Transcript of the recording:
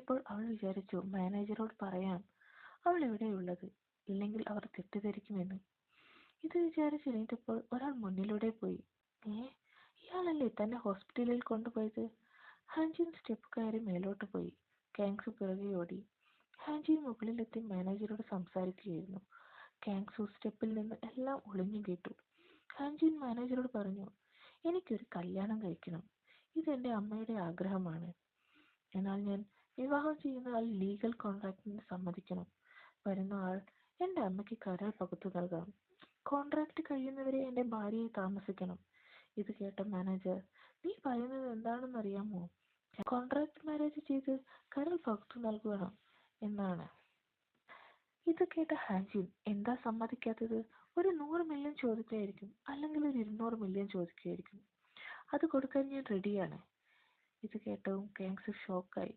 ഇറങ്ങിയപ്പോൾ അവൾ വിചാരിച്ചു മാനേജരോട് പറയാം അവൾ എവിടെയുള്ളത്, ഇല്ലെങ്കിൽ അവർ തെറ്റിദ്ധരിക്കുമെന്ന്. ഇത് വിചാരിച്ചെണീറ്റപ്പോൾ ഒരാൾ മുന്നിലൂടെ പോയി. ഇയാളല്ലേ തന്നെ ഹോസ്പിറ്റലിൽ കൊണ്ടുപോയത്? ഹാൻജിൻ സ്റ്റെപ്പ് കയറി മേലോട്ട് പോയി. കാങ്സു പിറകെ ഓടി. ഹാൻജിൻ മുകളിലെത്തി മാനേജരോട് സംസാരിക്കുകയായിരുന്നു. കാങ്സു സ്റ്റെപ്പിൽ നിന്ന് എല്ലാം ഒളിഞ്ഞു കേട്ടു. ഹാൻജിൻ മാനേജരോട് പറഞ്ഞു, എനിക്കൊരു കല്യാണം കഴിക്കണം. ഇതെന്റെ അമ്മയുടെ ആഗ്രഹമാണ്. എന്നാൽ ഞാൻ വിവാഹം ചെയ്യുന്ന ആൾ ലീഗൽ കോൺട്രാക്ടിന് സമ്മതിക്കണം. വരുന്ന ആൾ എന്റെ അമ്മയ്ക്ക് കരൾ പകുത്തു നൽകണം. കോൺട്രാക്ട് കഴിയുന്നവരെ എന്റെ ഭാര്യയെ താമസിക്കണം. ഇത് കേട്ട മാനേജർ, നീ പറയുന്നത് എന്താണെന്നറിയാമോ? കോൺട്രാക്ട് മാരേജ് ചെയ്ത് കരൾ പകുത്തു നൽകണം എന്നാണ്. ഇത് കേട്ട ഹാൻജിൻ, എന്താ സമ്മതിക്കാത്തത്? ഒരു 100 മില്യൺ ചോദിക്കുകയായിരിക്കും, അല്ലെങ്കിൽ ഒരു 200 മില്യൺ ചോദിക്കുകയായിരിക്കും. അത് കൊടുക്കാൻ ഞാൻ റെഡിയാണ്. ഇത് കേട്ടവും കാങ്സു ഷോക്കായി.